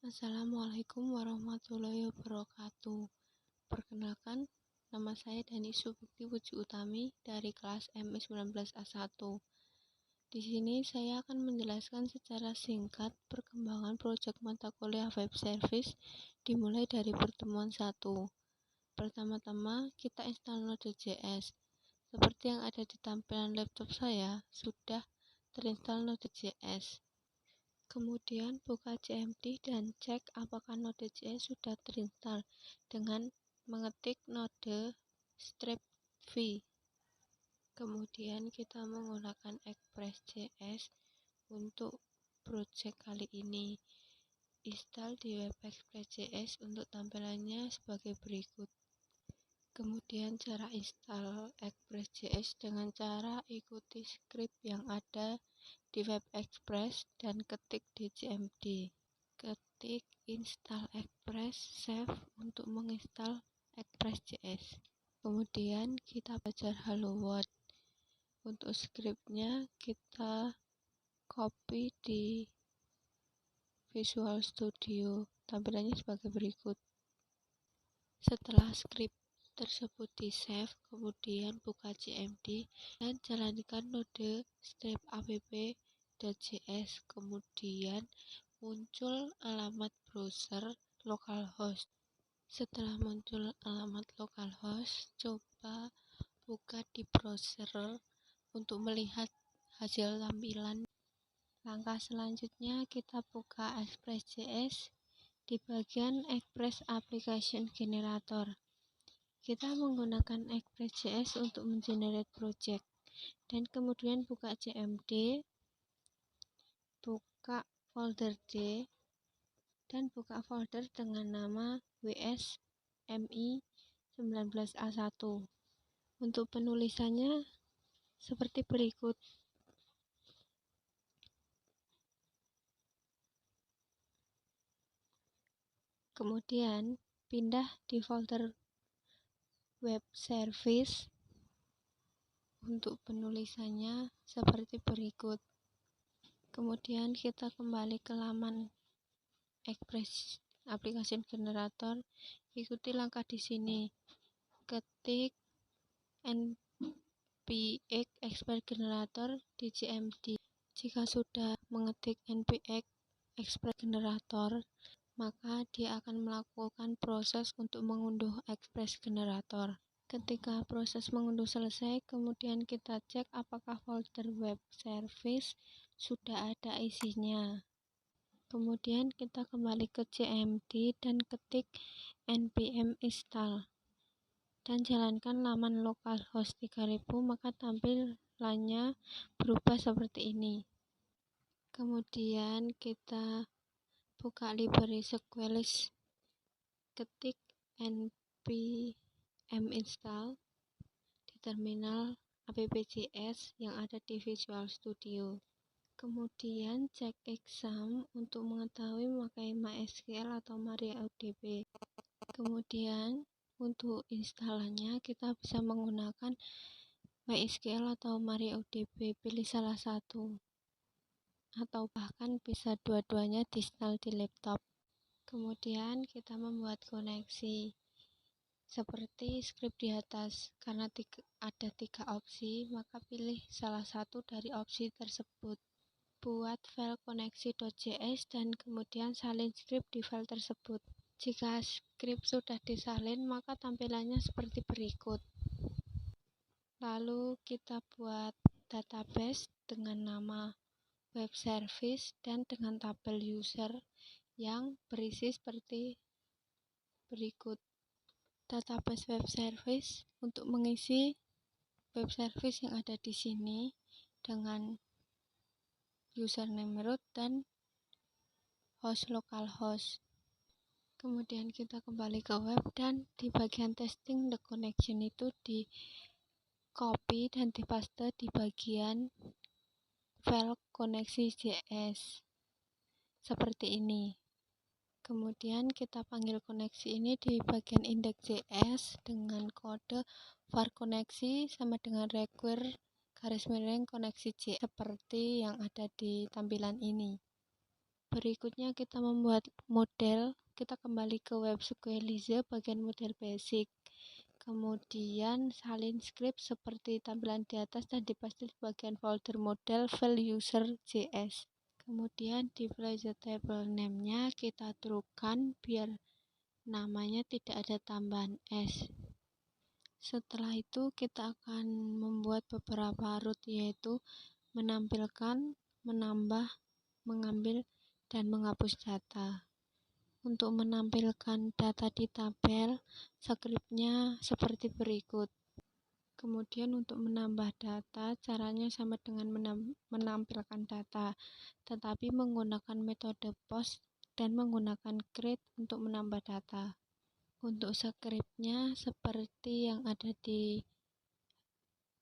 Assalamualaikum warahmatullahi wabarakatuh. Perkenalkan, nama saya Dani Subukti Puji Utami dari kelas MI 19A1. Di sini saya akan menjelaskan secara singkat perkembangan proyek mata kuliah web service dimulai dari pertemuan 1. Pertama-tama, kita install Node.js. Seperti yang ada di tampilan laptop saya, sudah terinstall Node.js. Kemudian buka CMD dan cek apakah Node.js sudah terinstall dengan mengetik node -v. Kemudian kita menggunakan Express.js untuk project kali ini. Install di web Express.js untuk tampilannya sebagai berikut. Kemudian cara install Express.js dengan cara ikuti script yang ada di web Express dan ketik di CMD. Ketik install Express, save untuk menginstal Express.js. Kemudian kita belajar Hello World. Untuk scriptnya kita copy di Visual Studio. Tampilannya sebagai berikut. Setelah script tersebut di save, kemudian buka CMD dan jalankan node -app.js. Kemudian muncul alamat browser localhost. Setelah muncul alamat localhost, coba buka di browser untuk melihat hasil tampilan. Langkah selanjutnya kita buka Express.js di bagian Express Application Generator. Kita menggunakan Express.js untuk mengenerate project dan kemudian buka CMD, buka folder D dan buka folder dengan nama WS-MI 19A1. Untuk penulisannya seperti berikut. Kemudian pindah di folder web service. Untuk penulisannya seperti berikut. Kemudian kita kembali ke laman Express Application Generator. Ikuti langkah di sini. Ketik npx Express Generator di CMD. Jika sudah mengetik npx Express Generator, maka dia akan melakukan proses untuk mengunduh Express Generator. Ketika proses mengunduh selesai, kemudian kita cek apakah folder web service sudah ada isinya. Kemudian kita kembali ke CMD dan ketik npm install dan jalankan laman localhost 3000, maka tampilannya berubah seperti ini. Kemudian kita buka library Sequelist, ketik npm install di terminal app.js yang ada di Visual Studio. Kemudian cek exam untuk mengetahui memakai MySQL atau MariaDB. Kemudian untuk instalannya kita bisa menggunakan MySQL atau MariaDB, pilih salah satu atau bahkan bisa dua-duanya di-install di laptop. Kemudian kita membuat koneksi seperti script di atas. Karena ada 3 opsi, maka pilih salah satu dari opsi tersebut. Buat file koneksi.js dan kemudian salin script di file tersebut. Jika script sudah disalin, maka tampilannya seperti berikut. Lalu kita buat database dengan nama web service dan dengan tabel user yang berisi seperti berikut. Database web service untuk mengisi web service yang ada di sini dengan username root dan host localhost. Kemudian kita kembali ke web dan di bagian testing the connection itu di copy dan dipaste di bagian file koneksi.js seperti ini. Kemudian kita panggil koneksi ini di bagian index.js dengan kode var koneksi sama dengan require _ koneksi J seperti yang ada di tampilan ini. Berikutnya kita membuat model. Kita kembali ke web SQLize bagian model basic. Kemudian salin script seperti tampilan di atas dan dipaste di bagian folder model file user.js. Kemudian di the table name-nya kita truekan biar namanya tidak ada tambahan s. Setelah itu kita akan membuat beberapa root, yaitu menampilkan, menambah, mengambil, dan menghapus data. Untuk menampilkan data di tabel, skripnya seperti berikut. Kemudian untuk menambah data, caranya sama dengan menampilkan data, tetapi menggunakan metode post dan menggunakan create untuk menambah data. Untuk skripnya seperti yang ada di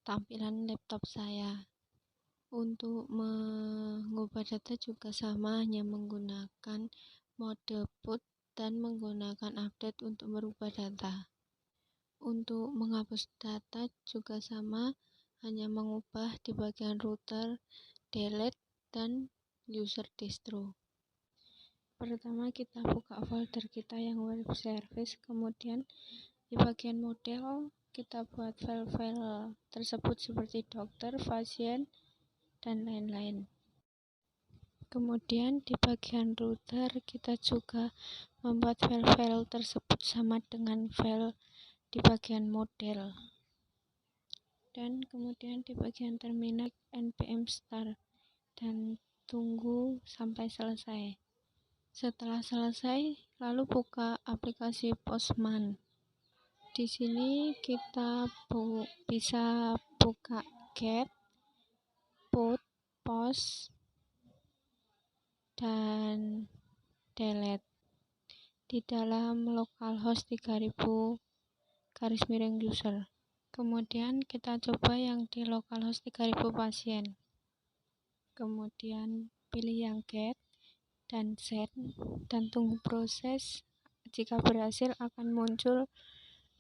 tampilan laptop saya. Untuk mengubah data juga sama, hanya menggunakan mode put dan menggunakan update untuk merubah data. Untuk menghapus data juga sama, hanya mengubah di bagian router, delete, dan user distro. Pertama kita buka folder kita yang web service, kemudian di bagian model kita buat file-file tersebut seperti dokter, pasien, dan lain-lain. Kemudian di bagian router kita juga membuat file-file tersebut sama dengan file di bagian model. Dan kemudian di bagian terminal npm start dan tunggu sampai selesai. Setelah selesai, lalu buka aplikasi Postman. Di sini kita bisa buka get, put, post, dan delete di dalam localhost 3000 /user. Kemudian kita coba yang di localhost 3000 pasien. Kemudian pilih yang get dan send dan tunggu proses. Jika berhasil akan muncul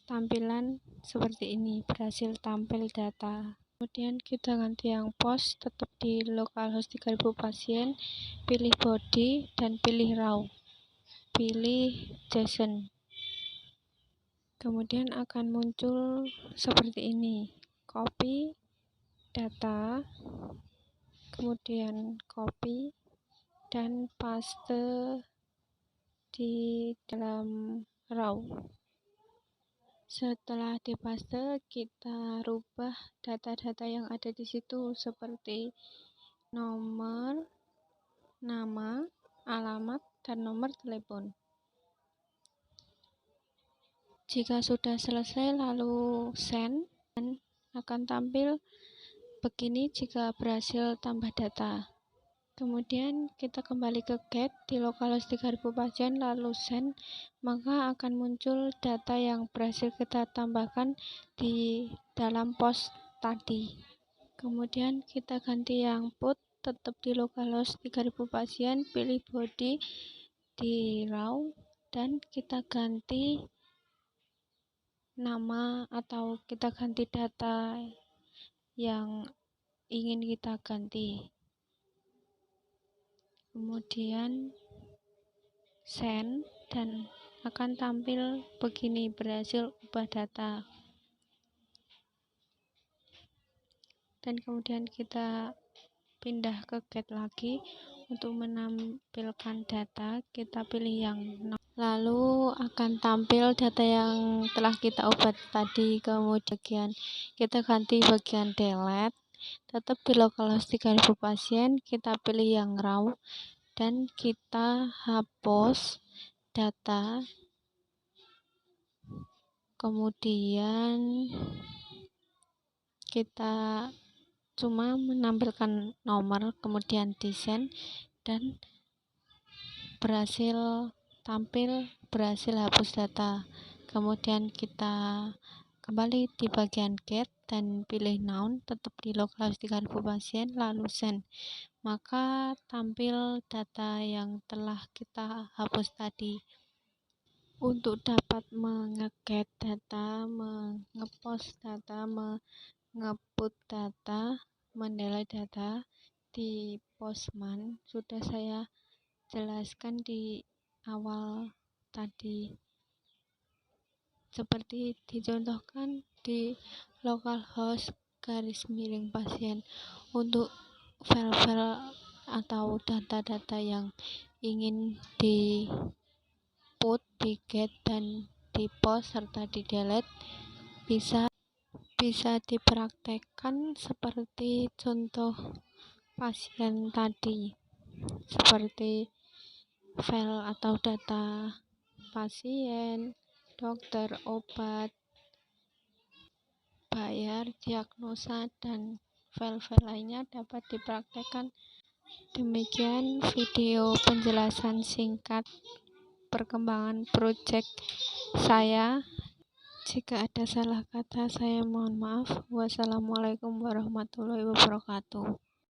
tampilan seperti ini, berhasil tampil data. Kemudian kita ganti yang post, tetap di localhost 3000 pasien, pilih body dan pilih raw, pilih JSON. Kemudian akan muncul seperti ini, copy data, kemudian copy dan paste di dalam raw. Setelah dipaste, kita rubah data-data yang ada di situ seperti nomor, nama, alamat, dan nomor telepon. Jika sudah selesai lalu send, dan akan tampil begini jika berhasil tambah data. Kemudian kita kembali ke get di localhost 3000 pasien lalu send, maka akan muncul data yang berhasil kita tambahkan di dalam post tadi. Kemudian kita ganti yang put, tetap di localhost 3000 pasien, pilih body di raw, dan kita ganti nama atau kita ganti data yang ingin kita ganti. Kemudian send dan akan tampil begini, berhasil ubah data. Dan kemudian kita pindah ke get lagi untuk menampilkan data, kita pilih yang lalu akan tampil data yang telah kita ubah tadi. Kemudian kita ganti bagian delete, tetap di localhost 3000 pasien, kita pilih yang raw dan kita hapus data. Kemudian kita cuma menampilkan nomor, kemudian di send dan berhasil tampil, berhasil hapus data. Kemudian kita kembali di bagian get dan pilih noun, tetap di localhost 3000 pasien lalu send, maka tampil data yang telah kita hapus tadi. Untuk dapat mengeget data, mengepost data, mengeput data, mendelete data di Postman sudah saya jelaskan di awal tadi, seperti dicontohkan di localhost /pasien untuk file-file atau data-data yang ingin di put, di get, dan di post serta di delete bisa dipraktekkan seperti contoh pasien tadi, seperti file atau data pasien, dokter, obat, bayar, diagnosa, dan file-file lainnya dapat dipraktekkan. Demikian video penjelasan singkat perkembangan proyek saya. Jika ada salah kata, saya mohon maaf. Wassalamualaikum warahmatullahi wabarakatuh.